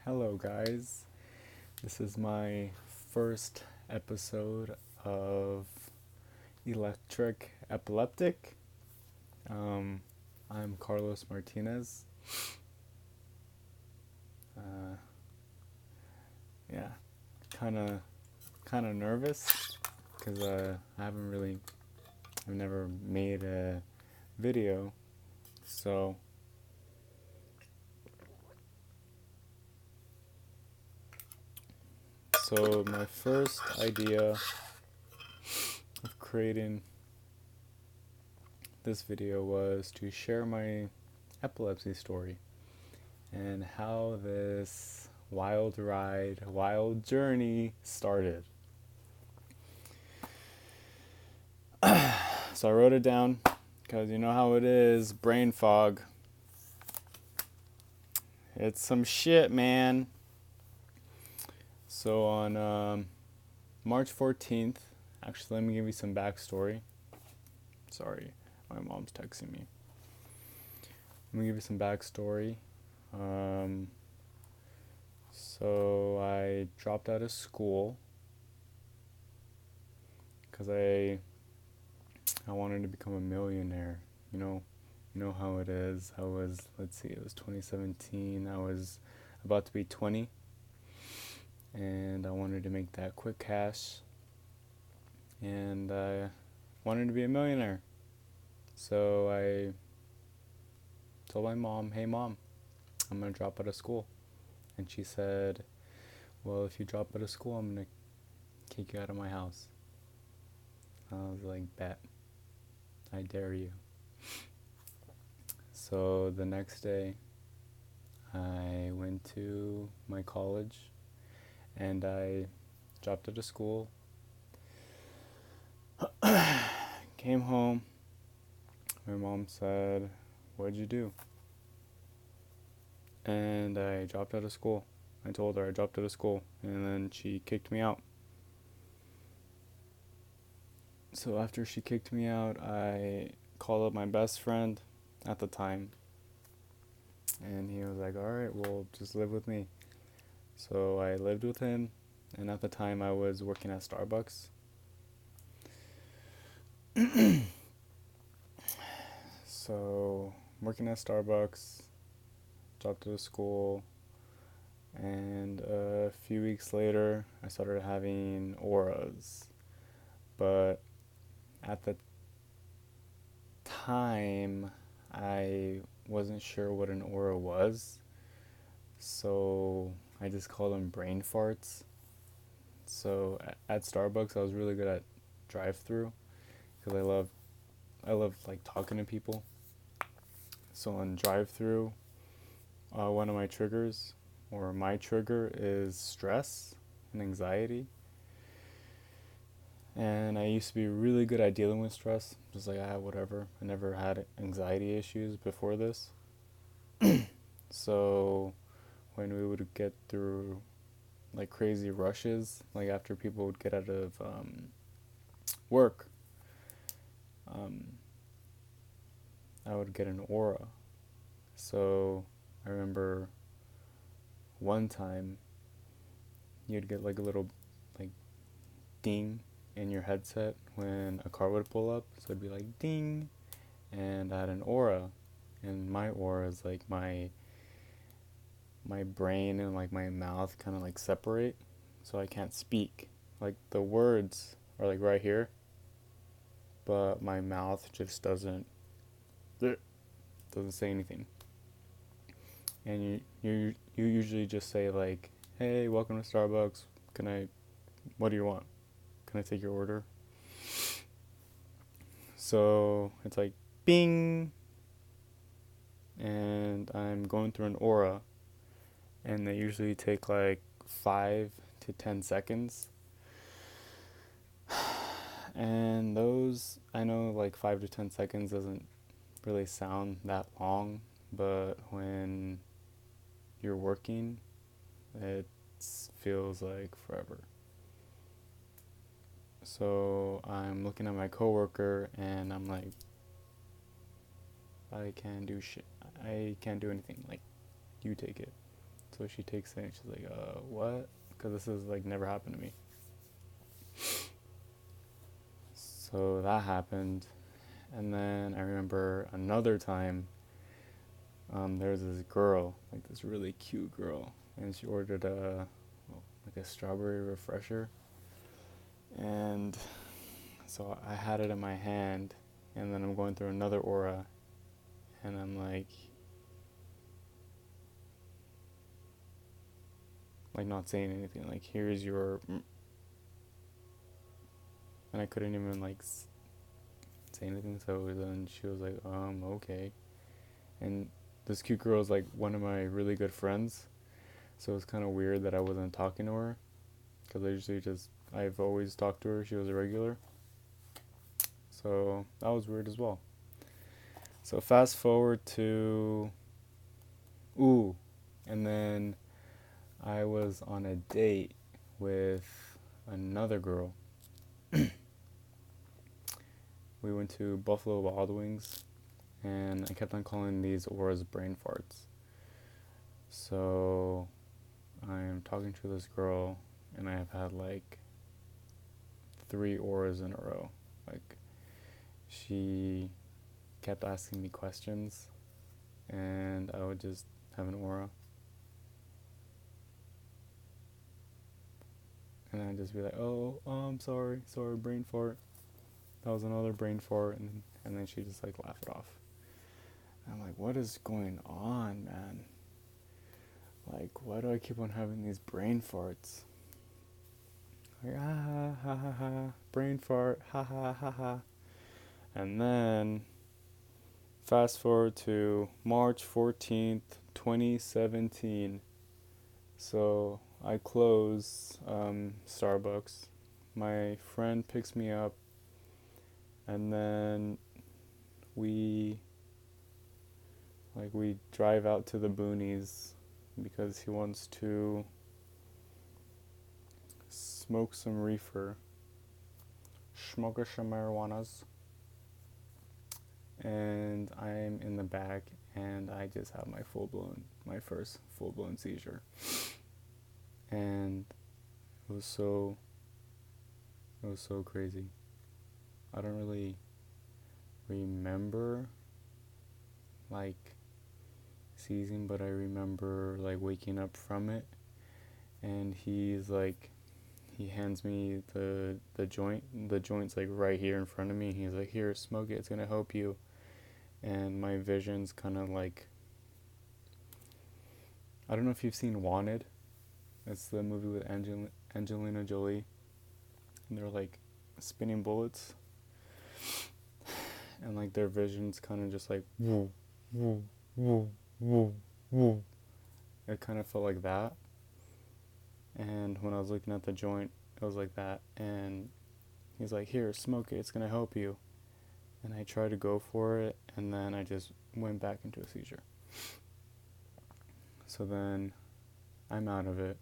Hello, guys. This is my first episode of Epileptic. Um, I'm Carlos Martinez. Uh, yeah, kind of nervous because I've never made a video, so my first idea of creating this video was to share my epilepsy story and how this wild journey started. So I wrote it down because you know how it is, brain fog. It's some shit, man. So on March 14th, actually, let me give you some backstory. Sorry, my mom's texting me. Let me give you some backstory. So I dropped out of school because I wanted to become a millionaire. You know how it is. It was 2017. I was about to be 20, and I wanted to make that quick cash, and I wanted to be a millionaire. So I told my mom, "Hey, Mom, I'm gonna drop out of school." And she said, "Well, if you drop out of school, I'm gonna kick you out of my house." I was like, "Bet, I dare you." So the next day, I went to my college and I dropped out of school, came home. My mom said, "What'd you do?" And I dropped out of school. I told her I dropped out of school, and then she kicked me out. So after she kicked me out, I called up my best friend at the time, and he was like, "Alright, well, just live with me." So I lived with him, and at the time I was working at Starbucks. So working at Starbucks, dropped out of school, and a few weeks later I started having auras. But at the time, I wasn't sure what an aura was, so I just called them brain farts. So at Starbucks, I was really good at drive-through because I love like talking to people. So on drive-through, one of my triggers, or my trigger, is stress and anxiety. And I used to be really good at dealing with stress, just like whatever. I never had anxiety issues before this. So when we would get through like crazy rushes, like after people would get out of work, I would get an aura. So I remember one time you'd get like a little like ding in your headset when a car would pull up. So it'd be like ding, and I had an aura, and my aura is like my brain and like my mouth kind of like separate, so I can't speak. Like the words are like right here, but my mouth just doesn't say anything. And you usually just say like, "Hey, welcome to Starbucks. What do you want? Can I take your order?" So it's like bing, and I'm going through an aura, and they usually take like 5 to 10 seconds. And those, I know like 5 to 10 seconds doesn't really sound that long, but when you're working, it feels like forever. So I'm looking at my coworker and I'm like, I can't do shit. I can't do anything. Like, you take it. So she takes it and she's like, what? Because this has like never happened to me. So that happened. And then I remember another time, there was this girl, like this really cute girl, and she ordered like a strawberry refresher. And so I had it in my hand, and then I'm going through another aura, and I'm like not saying anything, like, here's your, and I couldn't even like say anything. So then she was like, okay. And this cute girl is like one of my really good friends, so it's kind of weird that I wasn't talking to her, because I've always talked to her. She was a regular, so that was weird as well. So fast forward to, and then I was on a date with another girl. We went to Buffalo Wild Wings, and I kept on calling these auras brain farts. So I'm talking to this girl, and I have had like 3 auras in a row. Like, she kept asking me questions, and I would just have an aura, and I'd just be like, oh, sorry, brain fart. That was another brain fart, and then she just like laugh it off. And I'm like, what is going on, man? Like, why do I keep on having these brain farts? Like, ha ha ha ha, brain fart, ha ha ha ha. And then fast forward to March 14th, 2017. So I close Starbucks. My friend picks me up, and then we drive out to the boonies because he wants to smoke some reefer, smoke some marijuanas, and I'm in the back, and I just have my first full-blown seizure. And it was so crazy. I don't really remember like seizing, but I remember like waking up from it, and he hands me the joint. The joint's like right here in front of me. He's like, here, smoke it, it's gonna help you. And my vision's kind of like, I don't know if you've seen Wanted. It's the movie with Angelina Jolie, and they're like spinning bullets, and like their vision's kind of just like woo, woo, woo, woo, woo. It kind of felt like that. And when I was looking at the joint, it was like that. And he's like, here, smoke it, it's gonna help you. And I tried to go for it, and then I just went back into a seizure. So then I'm out of it,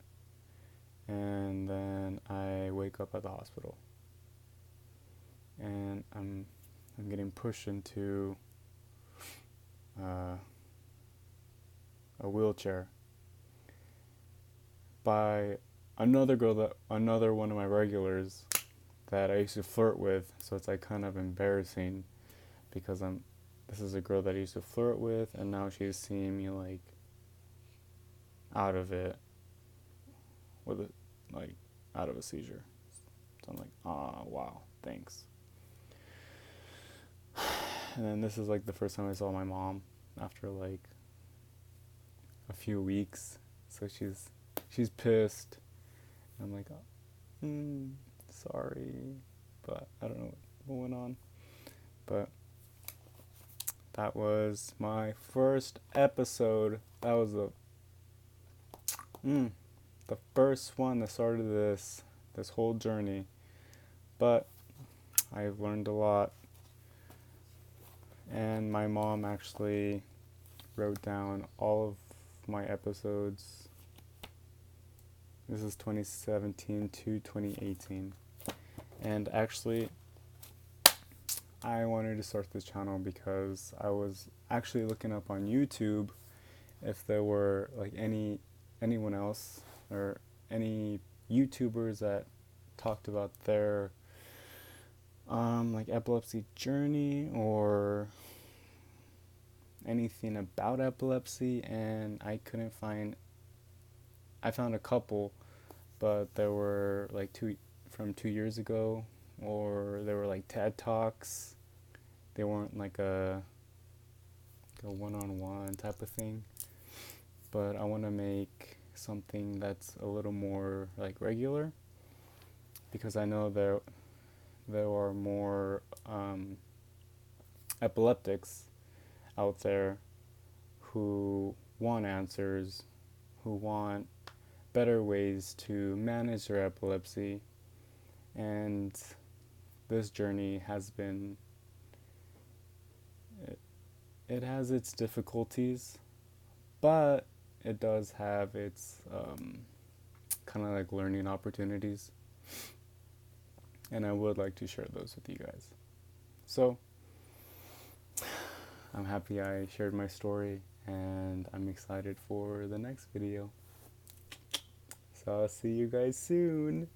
and then I wake up at the hospital, and I'm getting pushed into a wheelchair by another one of my regulars that I used to flirt with. So it's like kind of embarrassing, because this is a girl that I used to flirt with, and now she's seeing me like out of it with out of a seizure. So I'm like, wow, thanks. And then this is like the first time I saw my mom after like a few weeks. So she's pissed. I'm like, sorry, but I don't know what went on. But that was my first episode. That was the first one that started this whole journey. But I've learned a lot. And my mom actually wrote down all of my episodes. This is 2017 to 2018. And actually, I wanted to start this channel because I was actually looking up on YouTube if there were like any anyone else or any YouTubers that talked about their like epilepsy journey or anything about epilepsy, and I couldn't find. I found a couple, but there were like from 2 years ago, or they were like TED Talks. They weren't like a one-on-one type of thing. But I want to make something that's a little more like regular, because I know there are more epileptics out there who want answers, who want better ways to manage their epilepsy, and this journey has been, it has its difficulties, but it does have its kind of like learning opportunities, and I would like to share those with you guys. So I'm happy I shared my story, and I'm excited for the next video. So I'll see you guys soon.